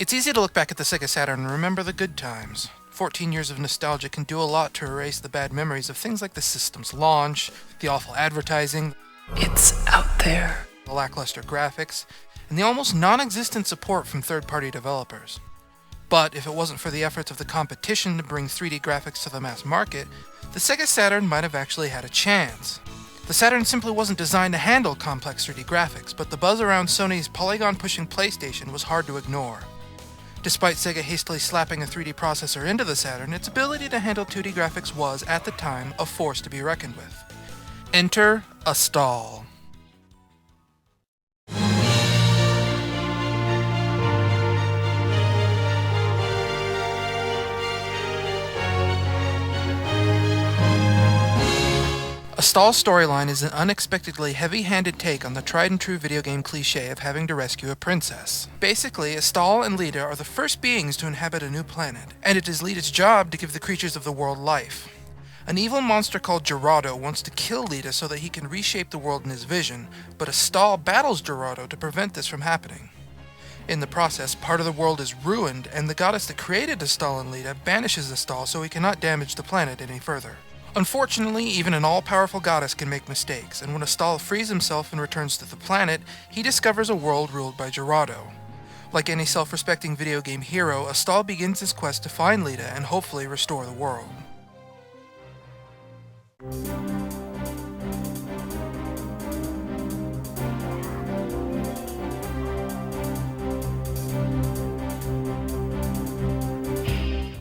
It's easy to look back at the Sega Saturn and remember the good times. 14 years of nostalgia can do a lot to erase the bad memories of things like the system's launch, the awful advertising, It's out there. the lackluster graphics, and the almost non-existent support from third-party developers. But if it wasn't for the efforts of the competition to bring 3D graphics to the mass market, the Sega Saturn might have actually had a chance. The Saturn simply wasn't designed to handle complex 3D graphics, but the buzz around Sony's polygon-pushing PlayStation was hard to ignore. Despite Sega hastily slapping a 3D processor into the Saturn, its ability to handle 2D graphics was, at the time, a force to be reckoned with. Enter Astal. Astal's storyline is an unexpectedly heavy-handed take on the tried-and-true video game cliché of having to rescue a princess. Basically, Astal and Lita are the first beings to inhabit a new planet, and it is Lita's job to give the creatures of the world life. An evil monster called Gerardo wants to kill Lita so that he can reshape the world in his vision, but Astal battles Gerardo to prevent this from happening. In the process, part of the world is ruined, and the goddess that created Astal and Lita banishes Astal so he cannot damage the planet any further. Unfortunately, even an all-powerful goddess can make mistakes, and when Astal frees himself and returns to the planet, he discovers a world ruled by Gerardo. Like any self-respecting video game hero, Astal begins his quest to find Lita and hopefully restore the world.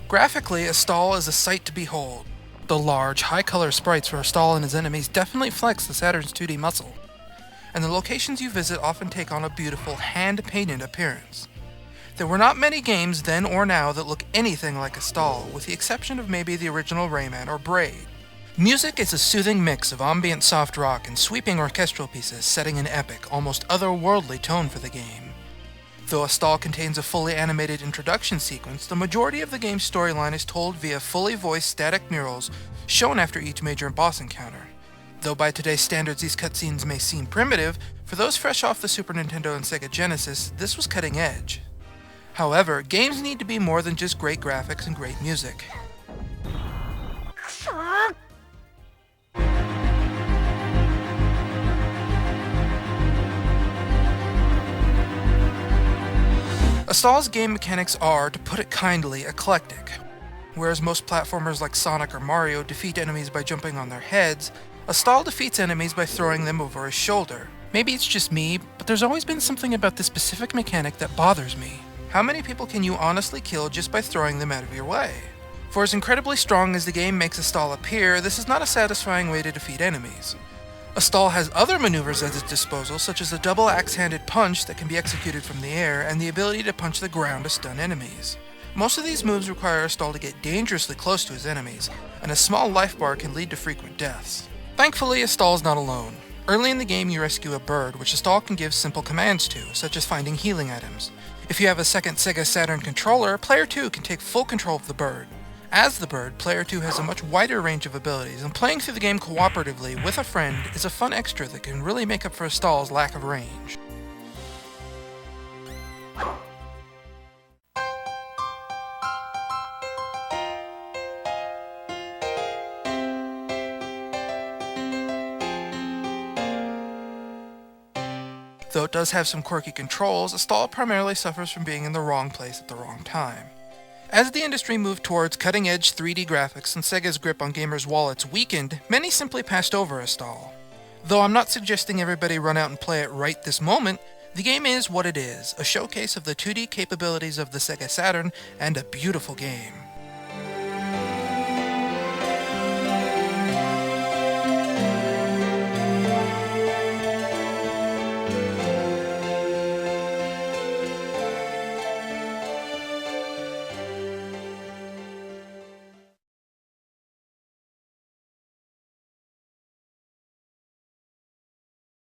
Graphically, Astal is a sight to behold. The large, high-color sprites for Astal and his enemies definitely flex the Saturn's 2D muscle, and the locations you visit often take on a beautiful, hand-painted appearance. There were not many games then or now that look anything like Astal, with the exception of maybe the original Rayman or Braid. Music is a soothing mix of ambient soft rock and sweeping orchestral pieces, setting an epic, almost otherworldly tone for the game. Though Astal contains a fully animated introduction sequence, the majority of the game's storyline is told via fully voiced static murals shown after each major boss encounter. Though by today's standards these cutscenes may seem primitive, for those fresh off the Super Nintendo and Sega Genesis, this was cutting edge. However, games need to be more than just great graphics and great music. Astal's game mechanics are, to put it kindly, eclectic. Whereas most platformers like Sonic or Mario defeat enemies by jumping on their heads, Astal defeats enemies by throwing them over his shoulder. Maybe it's just me, but there's always been something about this specific mechanic that bothers me. How many people can you honestly kill just by throwing them out of your way? For as incredibly strong as the game makes Astal appear, this is not a satisfying way to defeat enemies. Astal has other maneuvers at his disposal, such as a double axe-handed punch that can be executed from the air, and the ability to punch the ground to stun enemies. Most of these moves require Astal to get dangerously close to his enemies, and a small life bar can lead to frequent deaths. Thankfully, Astal is not alone. Early in the game you rescue a bird, which Astal can give simple commands to, such as finding healing items. If you have a second Sega Saturn controller, Player 2 can take full control of the bird. As the bird, Player 2 has a much wider range of abilities, and playing through the game cooperatively with a friend is a fun extra that can really make up for Astal's lack of range. Though it does have some quirky controls, Astal primarily suffers from being in the wrong place at the wrong time. As the industry moved towards cutting-edge 3D graphics and Sega's grip on gamers' wallets weakened, many simply passed over Astal. Though I'm not suggesting everybody run out and play it right this moment, the game is what it is, a showcase of the 2D capabilities of the Sega Saturn and a beautiful game.